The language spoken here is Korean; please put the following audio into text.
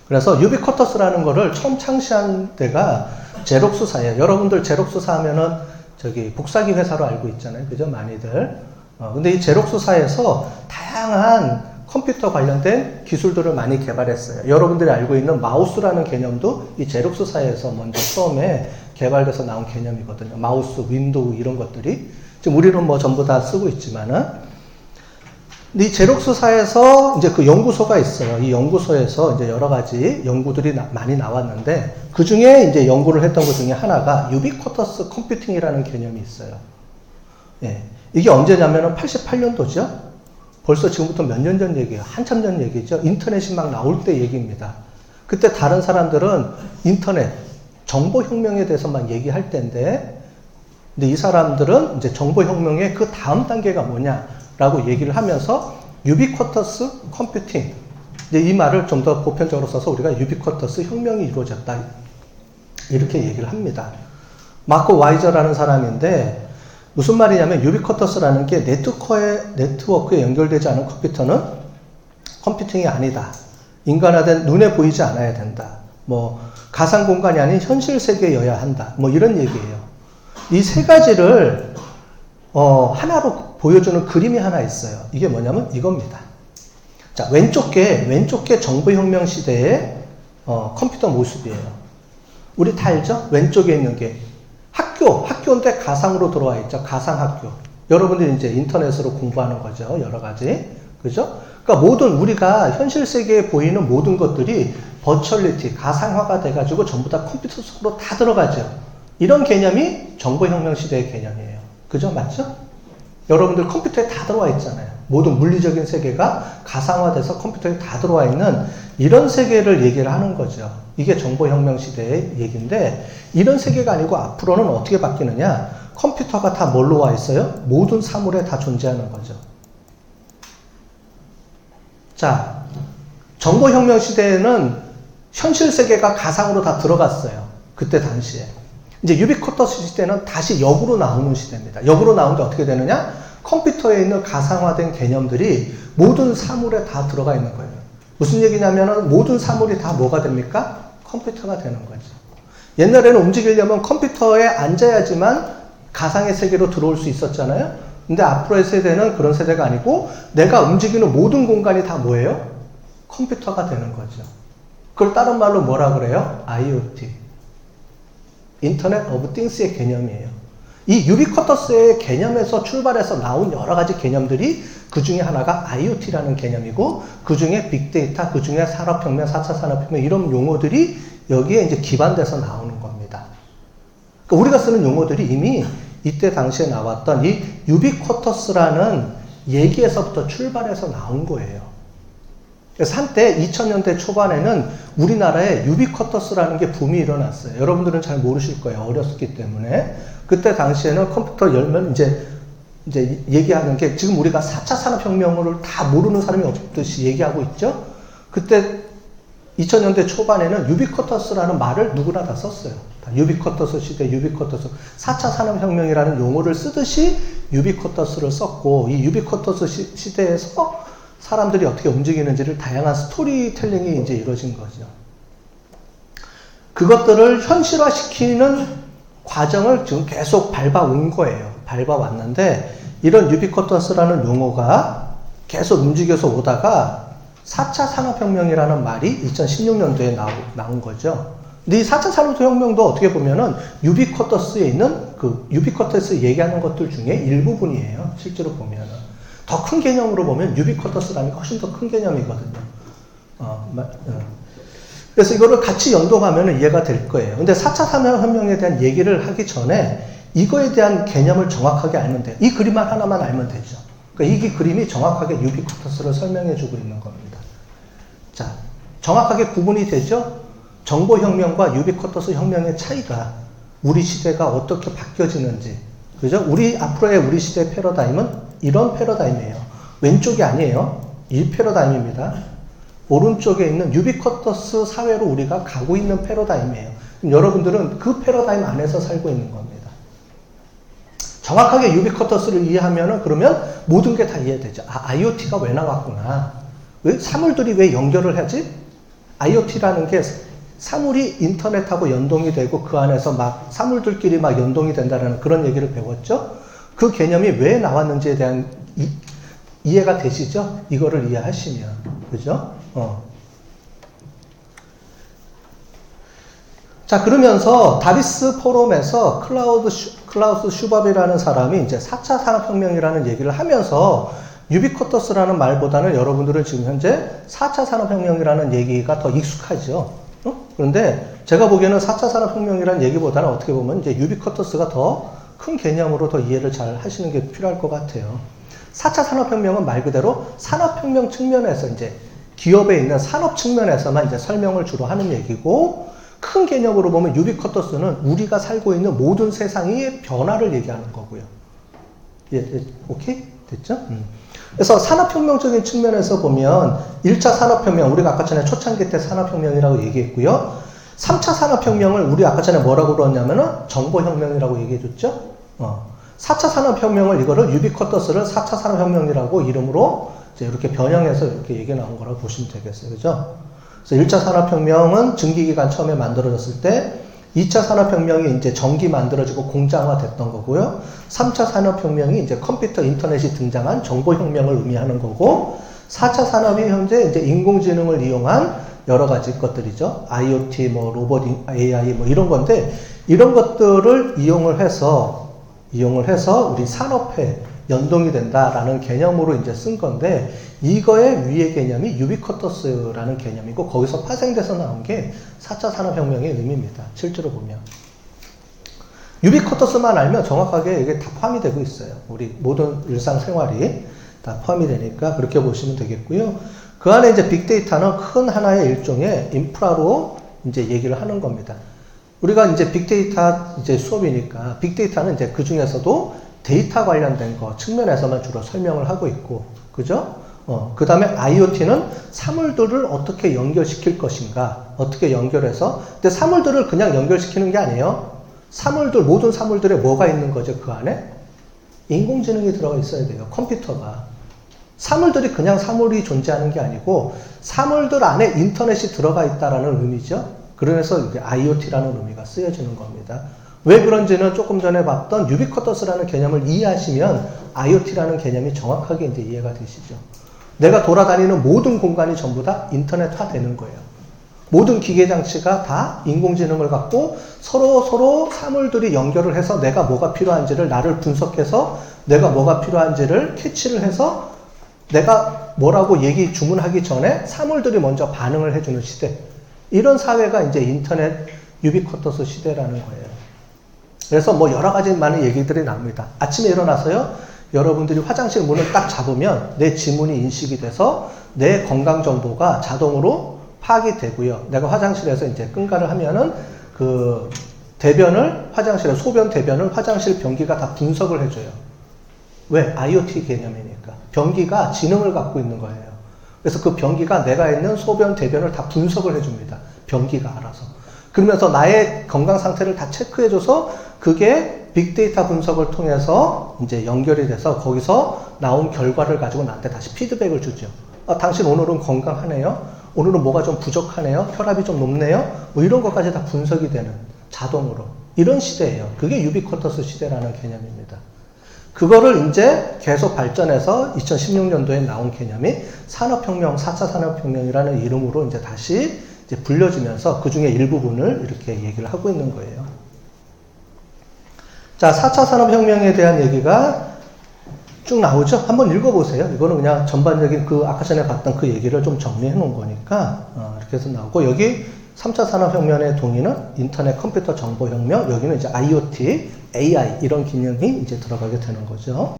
그래서 유비쿼터스라는 거를 처음 창시한 데가 제록스사예요. 여러분들 제록스사 하면은 저기 복사기 회사로 알고 있잖아요. 그죠? 많이들. 근데 이 제록스사에서 다양한 컴퓨터 관련된 기술들을 많이 개발했어요. 여러분들이 알고 있는 마우스라는 개념도 이 제록스사에서 먼저 처음에 개발돼서 나온 개념이거든요. 마우스, 윈도우 이런 것들이. 지금 우리는 뭐 전부 다 쓰고 있지만은. 근데 이 제록스사에서 이제 그 연구소가 있어요. 이 연구소에서 이제 여러 가지 연구들이 많이 나왔는데 그 중에 이제 연구를 했던 것 중에 하나가 유비쿼터스 컴퓨팅이라는 개념이 있어요. 예. 이게 언제냐면은 88년도죠. 벌써 지금부터 몇 년 전 얘기예요. 한참 전 얘기죠. 인터넷이 막 나올 때 얘기입니다. 그때 다른 사람들은 인터넷, 정보혁명에 대해서만 얘기할 때인데, 근데 이 사람들은 이제 정보혁명의 그 다음 단계가 뭐냐라고 얘기를 하면서 유비쿼터스 컴퓨팅. 이제 이 말을 좀 더 보편적으로 써서 우리가 유비쿼터스 혁명이 이루어졌다. 이렇게 얘기를 합니다. 마크 와이저라는 사람인데, 무슨 말이냐면 유비쿼터스라는 게 네트워크에 연결되지 않은 컴퓨터는 컴퓨팅이 아니다. 인간화된 눈에 보이지 않아야 된다. 뭐 가상 공간이 아닌 현실 세계여야 한다. 뭐 이런 얘기예요. 이 세 가지를 하나로 보여주는 그림이 하나 있어요. 이게 뭐냐면 이겁니다. 자, 왼쪽 게 정보혁명 시대의 컴퓨터 모습이에요. 우리 다 알죠? 왼쪽에 있는 게 학교인데 가상으로 들어와 있죠. 가상학교. 여러분들이 이제 인터넷으로 공부하는 거죠. 여러 가지. 그죠? 그러니까 우리가 현실 세계에 보이는 모든 것들이 버추얼리티, 가상화가 돼가지고 전부 다 컴퓨터 속으로 다 들어가죠. 이런 개념이 정보혁명 시대의 개념이에요. 그죠? 맞죠? 여러분들 컴퓨터에 다 들어와 있잖아요. 모든 물리적인 세계가 가상화돼서 컴퓨터에 다 들어와 있는 이런 세계를 얘기를 하는 거죠. 이게 정보혁명 시대의 얘기인데 이런 세계가 아니고 앞으로는 어떻게 바뀌느냐? 컴퓨터가 다 뭘로 와 있어요? 모든 사물에 다 존재하는 거죠. 자, 정보혁명 시대에는 현실 세계가 가상으로 다 들어갔어요. 그때 당시에. 이제 유비쿼터스 시대는 다시 역으로 나오는 시대입니다. 역으로 나오는데 어떻게 되느냐? 컴퓨터에 있는 가상화된 개념들이 모든 사물에 다 들어가 있는 거예요. 무슨 얘기냐면은 모든 사물이 다 뭐가 됩니까? 컴퓨터가 되는 거죠. 옛날에는 움직이려면 컴퓨터에 앉아야지만 가상의 세계로 들어올 수 있었잖아요. 근데 앞으로의 세대는 그런 세대가 아니고 내가 움직이는 모든 공간이 다 뭐예요? 컴퓨터가 되는 거죠. 그걸 다른 말로 뭐라 그래요? IoT. 인터넷 오브 띵스의 개념이에요. 이 유비쿼터스의 개념에서 출발해서 나온 여러 가지 개념들이 그 중에 하나가 IoT라는 개념이고 그 중에 빅데이터, 그 중에 산업혁명, 4차 산업혁명 이런 용어들이 여기에 이제 기반돼서 나오는 겁니다. 그러니까 우리가 쓰는 용어들이 이미 이때 당시에 나왔던 이 유비쿼터스라는 얘기에서부터 출발해서 나온 거예요. 그래서 한때 2000년대 초반에는 우리나라에 유비쿼터스라는 게 붐이 일어났어요. 여러분들은 잘 모르실 거예요. 어렸기 때문에. 그때 당시에는 컴퓨터 열면 이제 얘기하는 게 지금 우리가 4차 산업혁명을 다 모르는 사람이 없듯이 얘기하고 있죠. 그때 2000년대 초반에는 유비쿼터스라는 말을 누구나 다 썼어요. 다 유비쿼터스 시대, 유비쿼터스. 4차 산업혁명이라는 용어를 쓰듯이 유비쿼터스를 썼고 이 유비쿼터스 시대에서 사람들이 어떻게 움직이는지를 다양한 스토리텔링이 이제 이루어진 거죠. 그것들을 현실화시키는 과정을 지금 계속 밟아온 거예요. 밟아왔는데 이런 유비쿼터스라는 용어가 계속 움직여서 오다가 4차 산업혁명이라는 말이 2016년도에 나온 거죠. 근데 이 4차 산업혁명도 어떻게 보면은 유비쿼터스에 있는 그 유비쿼터스 얘기하는 것들 중에 일부분이에요. 실제로 보면은. 더 큰 개념으로 보면 유비쿼터스라는 게 훨씬 더 큰 개념이거든요. 그래서 이거를 같이 연동하면 이해가 될 거예요. 근데 4차 산업혁명에 대한 얘기를 하기 전에 이거에 대한 개념을 정확하게 알면 돼요. 이 그림만 하나만 알면 되죠. 그러니까 이 그림이 정확하게 유비쿼터스를 설명해주고 있는 겁니다. 자, 정확하게 구분이 되죠? 정보혁명과 유비쿼터스 혁명의 차이가 우리 시대가 어떻게 바뀌어지는지. 그죠? 앞으로의 우리 시대의 패러다임은 이런 패러다임이에요. 왼쪽이 아니에요. 이 패러다임입니다. 오른쪽에 있는 유비쿼터스 사회로 우리가 가고 있는 패러다임이에요. 그럼 여러분들은 그 패러다임 안에서 살고 있는 겁니다. 정확하게 유비쿼터스를 이해하면은 그러면 모든 게 다 이해되죠. 아, IoT가 왜 나왔구나. 사물들이 왜 연결을 하지? IoT라는 게 사물이 인터넷하고 연동이 되고 그 안에서 막 사물들끼리 막 연동이 된다는 그런 얘기를 배웠죠. 그 개념이 왜 나왔는지에 대한 이해가 되시죠? 이거를 이해하시면. 그죠? 자, 그러면서 다비스 포럼에서 클라우스 슈밥이라는 사람이 이제 4차 산업혁명이라는 얘기를 하면서 유비쿼터스라는 말보다는 여러분들은 지금 현재 4차 산업혁명이라는 얘기가 더 익숙하죠. 그런데 제가 보기에는 4차 산업혁명이라는 얘기보다는 어떻게 보면 이제 유비쿼터스가 더 큰 개념으로 더 이해를 잘 하시는 게 필요할 것 같아요. 4차 산업혁명은 말 그대로 산업혁명 측면에서 이제 기업에 있는 산업 측면에서만 이제 설명을 주로 하는 얘기고, 큰 개념으로 보면 유비쿼터스는 우리가 살고 있는 모든 세상의 변화를 얘기하는 거고요. 예, 오케이? 됐죠? 그래서 산업혁명적인 측면에서 보면 1차 산업혁명, 우리가 아까 전에 초창기 때 산업혁명이라고 얘기했고요. 3차 산업혁명을 우리 아까 전에 뭐라고 그러냐면은 정보혁명이라고 얘기해줬죠? 4차 산업혁명을 이거를 유비쿼터스를 4차 산업혁명이라고 이름으로 이제 이렇게 변형해서 이렇게 얘기 나온 거라고 보시면 되겠어요. 그죠? 그래서 1차 산업혁명은 증기기관 처음에 만들어졌을 때 2차 산업혁명이 이제 전기 만들어지고 공장화 됐던 거고요. 3차 산업혁명이 이제 컴퓨터 인터넷이 등장한 정보혁명을 의미하는 거고, 4차 산업이 현재 이제 인공지능을 이용한 여러 가지 것들이죠. IoT, 뭐 로봇, AI 뭐 이런 건데, 이런 것들을 이용을 해서 우리 산업에 연동이 된다라는 개념으로 이제 쓴 건데, 이거의 위의 개념이 유비쿼터스라는 개념이고, 거기서 파생돼서 나온 게 4차 산업혁명의 의미입니다. 실제로 보면. 유비쿼터스만 알면 정확하게 이게 다 포함이 되고 있어요. 우리 모든 일상생활이 다 포함이 되니까 그렇게 보시면 되겠고요. 그 안에 이제 빅데이터는 큰 하나의 일종의 인프라로 이제 얘기를 하는 겁니다. 우리가 이제 빅데이터 이제 수업이니까 빅데이터는 이제 그 중에서도 데이터 관련된 거 측면에서만 주로 설명을 하고 있고, 그죠? 그 다음에 IoT는 사물들을 어떻게 연결시킬 것인가, 어떻게 연결해서, 근데 사물들을 그냥 연결시키는 게 아니에요. 모든 사물들에 뭐가 있는 거죠, 그 안에? 인공지능이 들어가 있어야 돼요, 컴퓨터가. 사물들이 그냥 사물이 존재하는 게 아니고, 사물들 안에 인터넷이 들어가 있다라는 의미죠. 그래서 이게 IoT라는 의미가 쓰여지는 겁니다. 왜 그런지는 조금 전에 봤던 유비쿼터스라는 개념을 이해하시면 IoT라는 개념이 정확하게 이제 이해가 되시죠. 내가 돌아다니는 모든 공간이 전부 다 인터넷화 되는 거예요. 모든 기계장치가 다 인공지능을 갖고 서로 사물들이 연결을 해서 내가 뭐가 필요한지를 나를 분석해서 내가 뭐가 필요한지를 캐치를 해서 내가 뭐라고 주문하기 전에 사물들이 먼저 반응을 해주는 시대. 이런 사회가 이제 인터넷 유비쿼터스 시대라는 거예요. 그래서 뭐 여러 가지 많은 얘기들이 나옵니다. 아침에 일어나서요, 여러분들이 화장실 문을 딱 잡으면 내 지문이 인식이 돼서 내 건강 정보가 자동으로 파악이 되고요. 내가 화장실에서 이제 끈가를 하면은 그 소변 대변을 화장실 변기가 다 분석을 해줘요. 왜? IoT 개념이니까. 변기가 지능을 갖고 있는 거예요. 그래서 그 변기가 내가 있는 소변, 대변을 다 분석을 해줍니다. 변기가 알아서. 그러면서 나의 건강 상태를 다 체크해줘서 그게 빅데이터 분석을 통해서 이제 연결이 돼서 거기서 나온 결과를 가지고 나한테 다시 피드백을 주죠. 당신 오늘은 건강하네요. 오늘은 뭐가 좀 부족하네요. 혈압이 좀 높네요. 뭐 이런 것까지 다 분석이 되는 자동으로. 이런 시대예요. 그게 유비쿼터스 시대라는 개념입니다. 그거를 이제 계속 발전해서 2016년도에 나온 개념이 산업혁명, 4차 산업혁명이라는 이름으로 이제 다시 이제 불려지면서 그 중에 일부분을 이렇게 얘기를 하고 있는 거예요. 자, 4차 산업혁명에 대한 얘기가 쭉 나오죠? 한번 읽어보세요. 이거는 그냥 전반적인 아까 전에 봤던 그 얘기를 좀 정리해 놓은 거니까, 이렇게 해서 나오고, 여기 3차 산업혁명의 동의는 인터넷 컴퓨터 정보혁명, 여기는 이제 IoT, AI, 이런 기능이 이제 들어가게 되는 거죠.